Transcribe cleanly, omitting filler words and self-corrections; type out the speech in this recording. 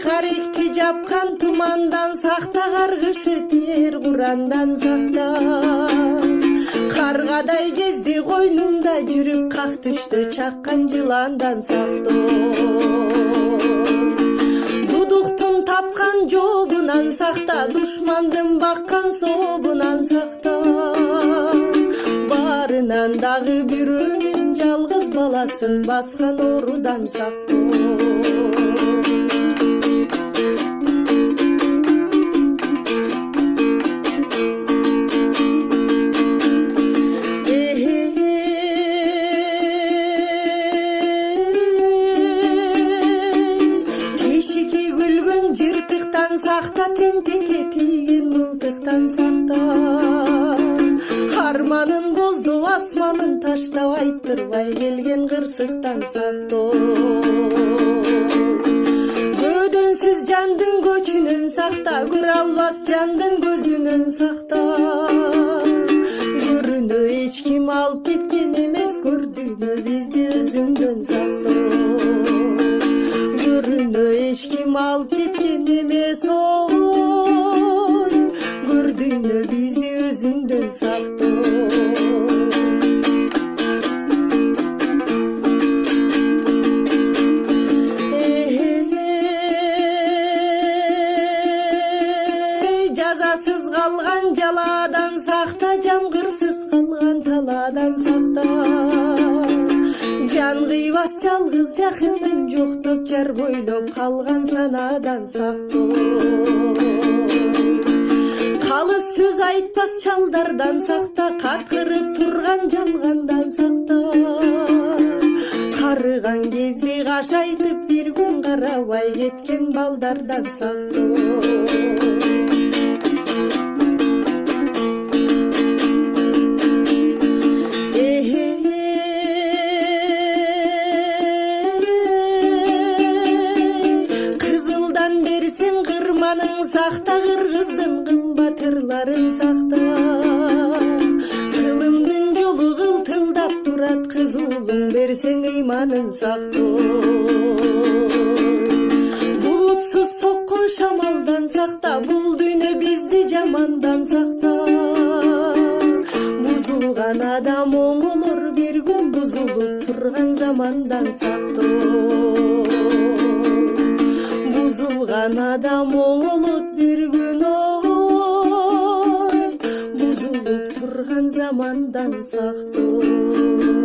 Каректи жапкан тумандан сакта, каргышы тиер курандан сакта. Каргадай кезде койнумда жүрүп, как түштө чаккан жыландан сакта. Дудуктун тапкан жообунан сакта, душмандын баккан сообунан сакта. Баарынан дагы бирөөнүн жалгыз баласын баскан оорудан сакта. Тешики күлгөн жыртыктан сакта, тентекке тийген мылтыктан сакта. Арманын бозду асманын таштап, айттырбай келген кырсыктан сакта. Көдөнсүз жандын көчүнөн сакта, көрө албас жандын көзүнөн сакта. Көрүнө эч ким алып кеткен эмес, көрдүгү бизди өзүңдөн сакта. Көрүнө эч ким алып кеткен эмес, ой, көрдүгү бизди өзүңдөн сакта. Жазасыз калган жаладан сакта, жамгырсыз калган талаадан сакта. Жан кыйбас жалгыз жакынын жоктоп, жар бойлоп калган санаадан сакта. Калыс сөз айтпас чалдардан сакта, каткырып турган жалгандан сакта. Карыган кезде каш айтып, бир күн карабай кеткен балдардан сакта. Кызылдан берсең кырманың сакта, кыргыздын кымбатырларын сакта. Кылымдын жолу кылтылдап турат, кызуулуң берсең ыйманын сакта. Булутсуз соккон шамалдан сакта, бул дүйнө бизди жамандан сакта. Бузулган адам оңолор, бир күн бузулуп турган замандан сакта. Бузулган адам оңолот бир күн, ой, бузулуп турган замандан сакта.